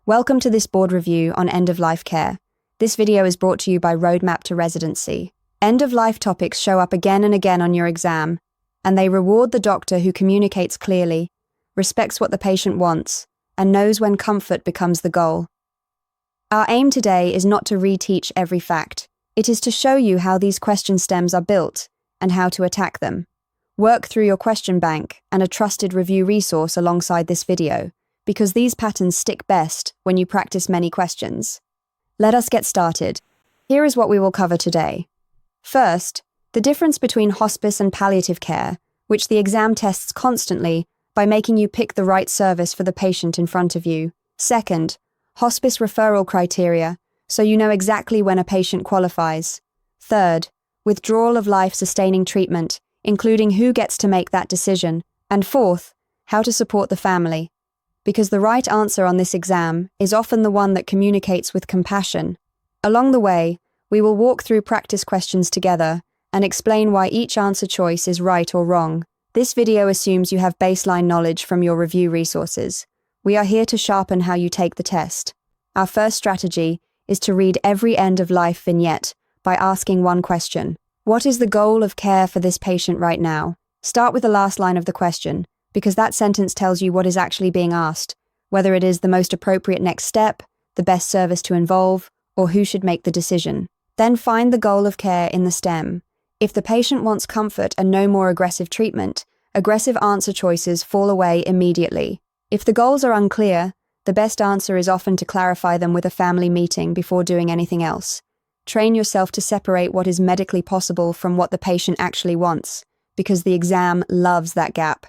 Welcome to this board review on end-of-life care. This video is brought to you by Roadmap to Residency. End-of-life topics show up again and again on your exam, and they reward the doctor who communicates clearly, respects what the patient wants, and knows when comfort becomes the goal. Our aim today is not to reteach every fact. It is to show you how these question stems are built and how to attack them. Work through your question bank and a trusted review resource alongside this video, because these patterns stick best when you practice many questions. Let us get started. Here is what we will cover today. First, the difference between hospice and palliative care, which the exam tests constantly by making you pick the right service for the patient in front of you. Second, hospice referral criteria, so you know exactly when a patient qualifies. Third, withdrawal of life-sustaining treatment, including who gets to make that decision. And fourth, how to support the family. Because the right answer on this exam is often the one that communicates with compassion. Along the way, we will walk through practice questions together and explain why each answer choice is right or wrong. This video assumes you have baseline knowledge from your review resources. We are here to sharpen how you take the test. Our first strategy is to read every end-of-life vignette by asking one question. What is the goal of care for this patient right now? Start with the last line of the question, because that sentence tells you what is actually being asked, whether it is the most appropriate next step, the best service to involve, or who should make the decision. Then find the goal of care in the stem. If the patient wants comfort and no more aggressive treatment, aggressive answer choices fall away immediately. If the goals are unclear, the best answer is often to clarify them with a family meeting before doing anything else. Train yourself to separate what is medically possible from what the patient actually wants, because the exam loves that gap.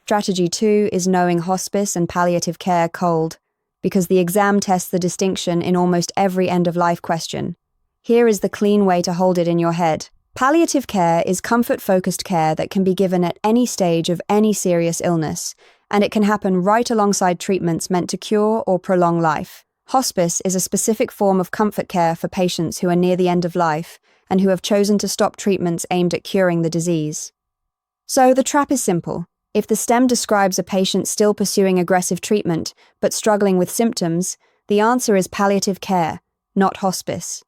Strategy 2 is knowing hospice and palliative care cold, because the exam tests the distinction in almost every end-of-life question. Here is the clean way to hold it in your head. Palliative care is comfort-focused care that can be given at any stage of any serious illness, and it can happen right alongside treatments meant to cure or prolong life. Hospice is a specific form of comfort care for patients who are near the end of life and who have chosen to stop treatments aimed at curing the disease. So the trap is simple. If the stem describes a patient still pursuing aggressive treatment but struggling with symptoms, the answer is palliative care, not hospice.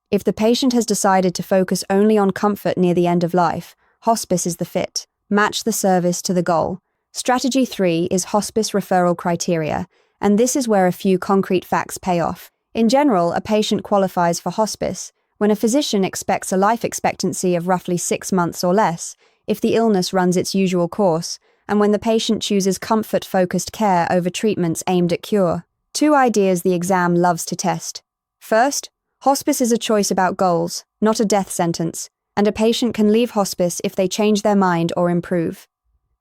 If the patient has decided to focus only on comfort near the end of life, hospice is the fit. Match the service to the goal. Strategy 3 is hospice referral criteria, and this is where a few concrete facts pay off. In general, a patient qualifies for hospice when a physician expects a life expectancy of roughly 6 months or less, if the illness runs its usual course, and when the patient chooses comfort-focused care over treatments aimed at cure. 2 ideas the exam loves to test. First, hospice is a choice about goals, not a death sentence, and a patient can leave hospice if they change their mind or improve.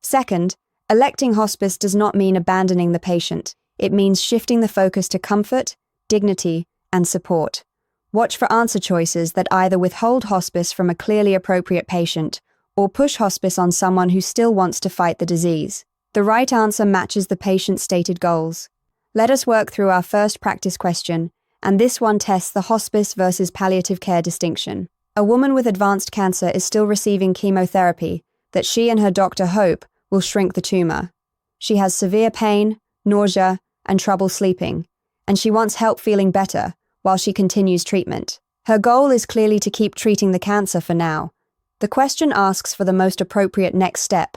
Second, electing hospice does not mean abandoning the patient. It means shifting the focus to comfort, dignity, and support. Watch for answer choices that either withhold hospice from a clearly appropriate patient or push hospice on someone who still wants to fight the disease. The right answer matches the patient's stated goals. Let us work through our first practice question, and this one tests the hospice versus palliative care distinction. A woman with advanced cancer is still receiving chemotherapy that she and her doctor hope will shrink the tumor. She has severe pain, nausea, and trouble sleeping, and she wants help feeling better while she continues treatment. Her goal is clearly to keep treating the cancer for now. The question asks for the most appropriate next step.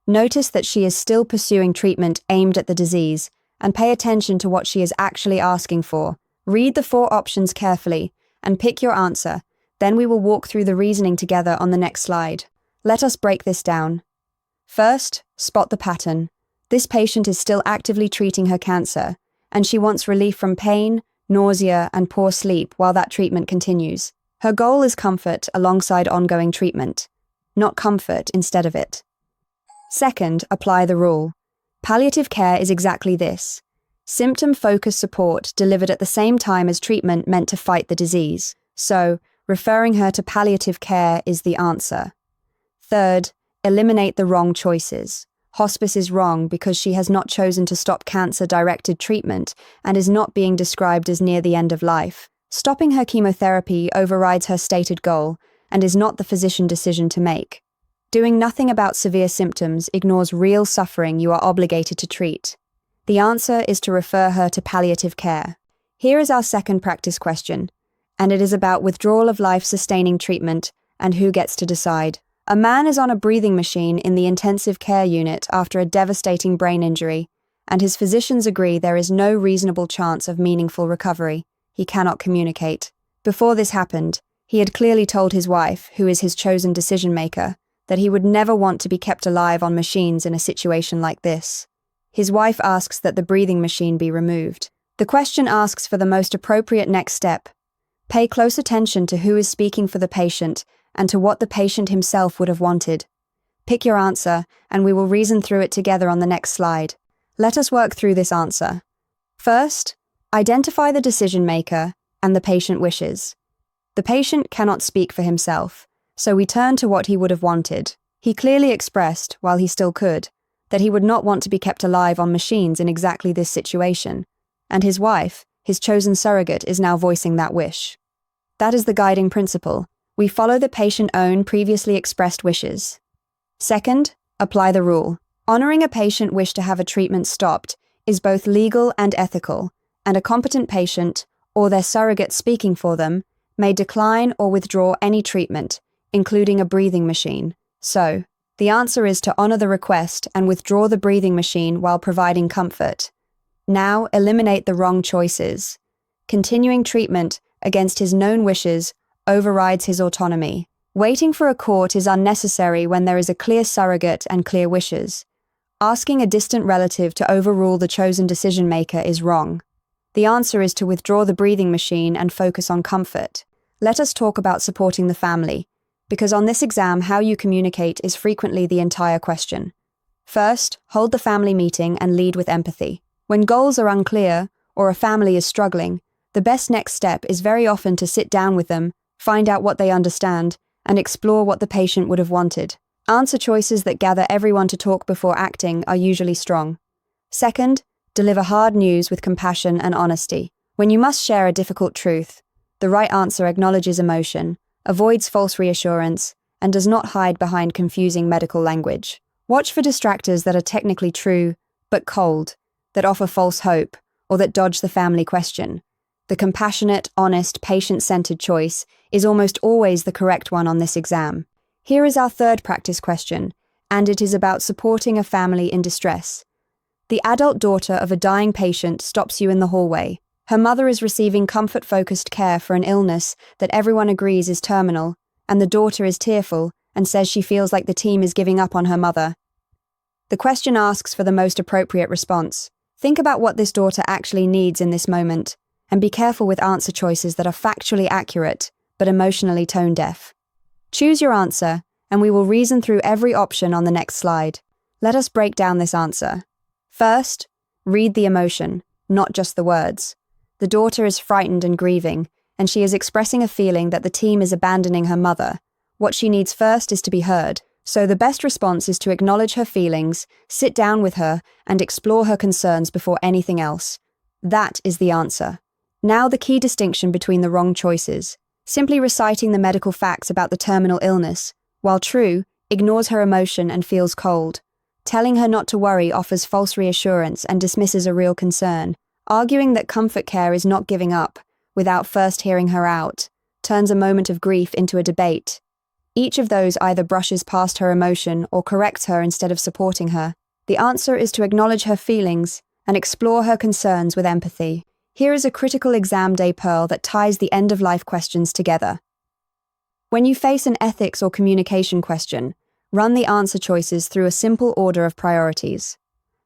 Notice that she is still pursuing treatment aimed at the disease, and pay attention to what she is actually asking for. Read the 4 options carefully and pick your answer. Then we will walk through the reasoning together on the next slide. Let us break this down. First, spot the pattern. This patient is still actively treating her cancer, and she wants relief from pain, nausea, and poor sleep while that treatment continues. Her goal is comfort alongside ongoing treatment, not comfort instead of it. Second, apply the rule. Palliative care is exactly this: symptom-focused support delivered at the same time as treatment meant to fight the disease. So, referring her to palliative care is the answer. Third, eliminate the wrong choices. Hospice is wrong because she has not chosen to stop cancer-directed treatment and is not being described as near the end of life. Stopping her chemotherapy overrides her stated goal and is not the physician's decision to make. Doing nothing about severe symptoms ignores real suffering you are obligated to treat. The answer is to refer her to palliative care. Here is our second practice question, and it is about withdrawal of life-sustaining treatment and who gets to decide. A man is on a breathing machine in the intensive care unit after a devastating brain injury, and his physicians agree there is no reasonable chance of meaningful recovery. He cannot communicate. Before this happened, he had clearly told his wife, who is his chosen decision-maker, that he would never want to be kept alive on machines in a situation like this. His wife asks that the breathing machine be removed. The question asks for the most appropriate next step. Pay close attention to who is speaking for the patient and to what the patient himself would have wanted. Pick your answer, and we will reason through it together on the next slide. Let us work through this answer. First, identify the decision-maker and the patient wishes. The patient cannot speak for himself, so we turn to what he would have wanted. He clearly expressed, while he still could, that he would not want to be kept alive on machines in exactly this situation, and his wife, his chosen surrogate, is now voicing that wish. That is the guiding principle. We follow the patient's own previously expressed wishes. Second, apply the rule. Honoring a patient wish to have a treatment stopped is both legal and ethical, and a competent patient, or their surrogate speaking for them, may decline or withdraw any treatment, including a breathing machine. So, the answer is to honor the request and withdraw the breathing machine while providing comfort. Now, eliminate the wrong choices. Continuing treatment against his known wishes overrides his autonomy. Waiting for a court is unnecessary when there is a clear surrogate and clear wishes. Asking a distant relative to overrule the chosen decision-maker is wrong. The answer is to withdraw the breathing machine and focus on comfort. Let us talk about supporting the family, because on this exam, how you communicate is frequently the entire question. First, hold the family meeting and lead with empathy. When goals are unclear or a family is struggling, the best next step is very often to sit down with them, find out what they understand, and explore what the patient would have wanted. Answer choices that gather everyone to talk before acting are usually strong. Second, deliver hard news with compassion and honesty. When you must share a difficult truth, the right answer acknowledges emotion, avoids false reassurance, and does not hide behind confusing medical language. Watch for distractors that are technically true, but cold, that offer false hope, or that dodge the family question. The compassionate, honest, patient-centered choice is almost always the correct one on this exam. Here is our third practice question, and it is about supporting a family in distress. The adult daughter of a dying patient stops you in the hallway. Her mother is receiving comfort-focused care for an illness that everyone agrees is terminal, and the daughter is tearful and says she feels like the team is giving up on her mother. The question asks for the most appropriate response. Think about what this daughter actually needs in this moment, and be careful with answer choices that are factually accurate, but emotionally tone-deaf. Choose your answer, and we will reason through every option on the next slide. Let us break down this answer. First, read the emotion, not just the words. The daughter is frightened and grieving, and she is expressing a feeling that the team is abandoning her mother. What she needs first is to be heard. So the best response is to acknowledge her feelings, sit down with her, and explore her concerns before anything else. That is the answer. Now the key distinction between the wrong choices. Simply reciting the medical facts about the terminal illness, while true, ignores her emotion and feels cold. Telling her not to worry offers false reassurance and dismisses a real concern. Arguing that comfort care is not giving up, without first hearing her out, turns a moment of grief into a debate. Each of those either brushes past her emotion or corrects her instead of supporting her. The answer is to acknowledge her feelings and explore her concerns with empathy. Here is a critical exam day pearl that ties the end-of-life questions together. When you face an ethics or communication question, run the answer choices through a simple order of priorities.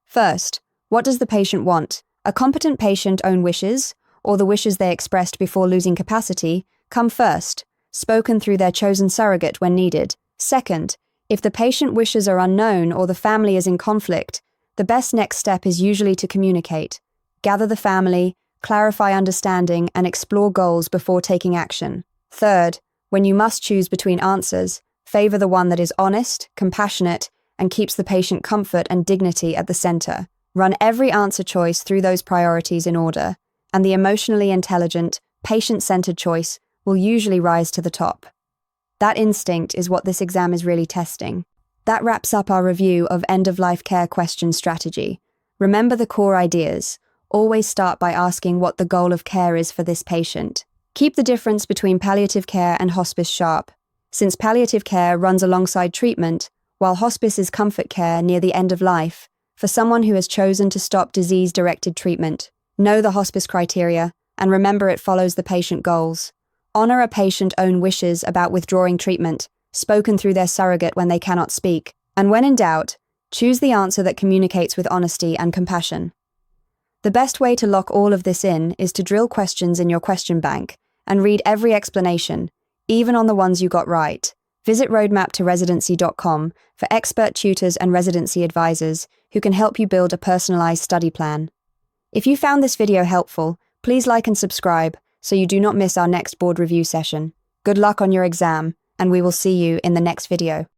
First, what does the patient want? A competent patient own wishes, or the wishes they expressed before losing capacity, come first, spoken through their chosen surrogate when needed. Second, if the patient wishes are unknown or the family is in conflict, the best next step is usually to communicate. Gather the family, clarify understanding, and explore goals before taking action. Third, when you must choose between answers, favor the one that is honest, compassionate, and keeps the patient comfort and dignity at the center. Run every answer choice through those priorities in order, and the emotionally intelligent, patient-centered choice will usually rise to the top. That instinct is what this exam is really testing. That wraps up our review of end-of-life care question strategy. Remember the core ideas. Always start by asking what the goal of care is for this patient. Keep the difference between palliative care and hospice sharp, since palliative care runs alongside treatment, while hospice is comfort care near the end of life, for someone who has chosen to stop disease-directed treatment. Know the hospice criteria, and remember it follows the patient goals. Honor a patient's own wishes about withdrawing treatment, spoken through their surrogate when they cannot speak. And when in doubt, choose the answer that communicates with honesty and compassion. The best way to lock all of this in is to drill questions in your question bank and read every explanation, even on the ones you got right. Visit roadmaptoresidency.com for expert tutors and residency advisors who can help you build a personalized study plan. If you found this video helpful, please like and subscribe so you do not miss our next board review session. Good luck on your exam, and we will see you in the next video.